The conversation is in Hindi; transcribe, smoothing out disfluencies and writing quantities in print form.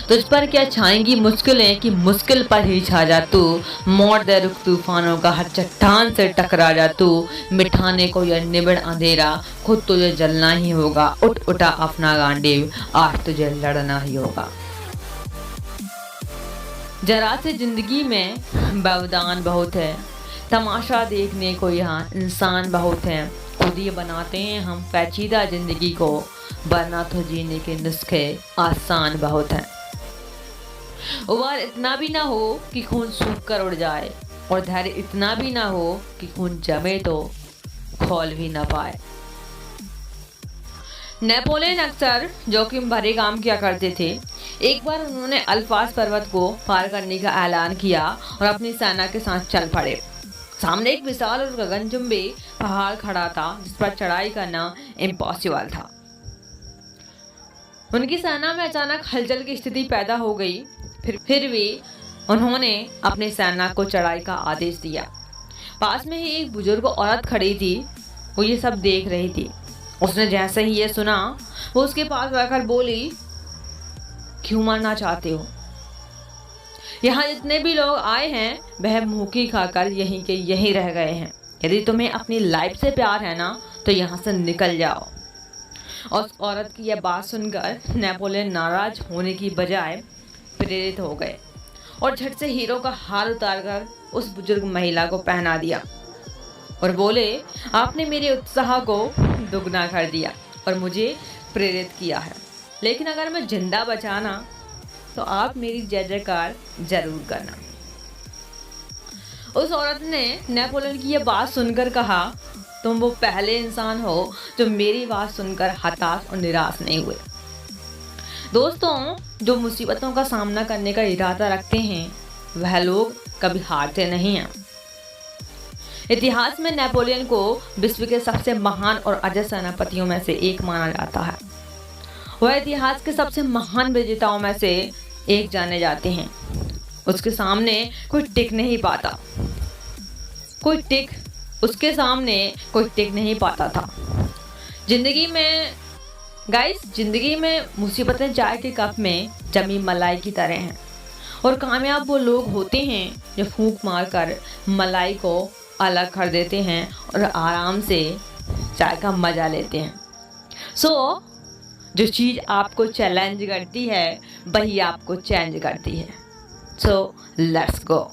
तुझ पर क्या छाएंगी मुश्किलें कि मुश्किल पर ही छा जा तू, मोड़ दे रुख तूफानों का, हर चट्टान से टकरा जा तू। मिठाने को यह निबिड़ अंधेरा खुद तुझे जलना ही होगा, उठ उठा अपना गांडीव, आज तुझे लड़ना ही होगा। जरा से जिंदगी में व्यवधान बहुत है, तमाशा देखने को यहाँ इंसान बहुत हैं। खुद ही बनाते हैं हम पेचीदा जिंदगी को, वरना तो जीने के नुस्खे आसान बहुत हैं। उबाल इतना भी ना हो कि खून सूख कर उड़ जाए, और धैर्य इतना भी ना हो कि खून जमे तो खोल भी ना पाए। नेपोलियन अक्सर जोखिम भरे काम किया करते थे। एक बार उन्होंने अल्पास पर्वत को पार करने का ऐलान किया और अपनी सेना के साथ चल पड़े। सामने एक विशाल और गगनचुंबी पहाड़ खड़ा था, जिस पर चढ़ाई करना इम्पॉसिबल था। उनकी सेना में अचानक हलचल की स्थिति पैदा हो गई। फिर भी उन्होंने अपनी सेना को चढ़ाई का आदेश दिया। पास में ही एक बुजुर्ग औरत खड़ी थी, वो ये सब देख रही थी। उसने जैसे ही ये सुना, वो उसके पास आकर बोली, क्यों मरना चाहते हो? यहाँ जितने भी लोग आए हैं वह भूखी खाकर यहीं के यहीं रह गए हैं। यदि तुम्हें अपनी लाइफ से प्यार है ना, तो यहाँ से निकल जाओ। और उस औरत की यह बात सुनकर नेपोलियन नाराज होने की बजाय प्रेरित हो गए और झट से हीरो का हार उतारकर उस बुजुर्ग महिला को पहना दिया और बोले, आपने मेरे उत्साह को दुगना कर दिया और मुझे प्रेरित किया है, लेकिन अगर मैं जिंदा बचाना तो आप मेरी जय जयकार जरूर करना। उस औरत ने नेपोलियन की यह बात सुनकर कहा, तुम वो पहले इंसान हो जो मेरी बात सुनकर हताश और निराश नहीं हुए। दोस्तों, जो मुसीबतों का सामना करने का इरादा रखते हैं वह लोग कभी हारते नहीं हैं। इतिहास में नेपोलियन को विश्व के सबसे महान और अजय सेनापतियों में से एक माना जाता है। वह इतिहास के सबसे महान विजेताओं में से एक जाने जाते हैं। उसके सामने कोई टिक नहीं पाता, उसके सामने कोई टिक नहीं पाता था। जिंदगी में मुसीबतें चाय के कप में जमी मलाई की तरह हैं, और कामयाब वो लोग होते हैं जो फूंक मारकर मलाई को अलग कर देते हैं और आराम से चाय का मजा लेते हैं। जो चीज़ आपको चैलेंज करती है वही आपको चेंज करती है। Let's go.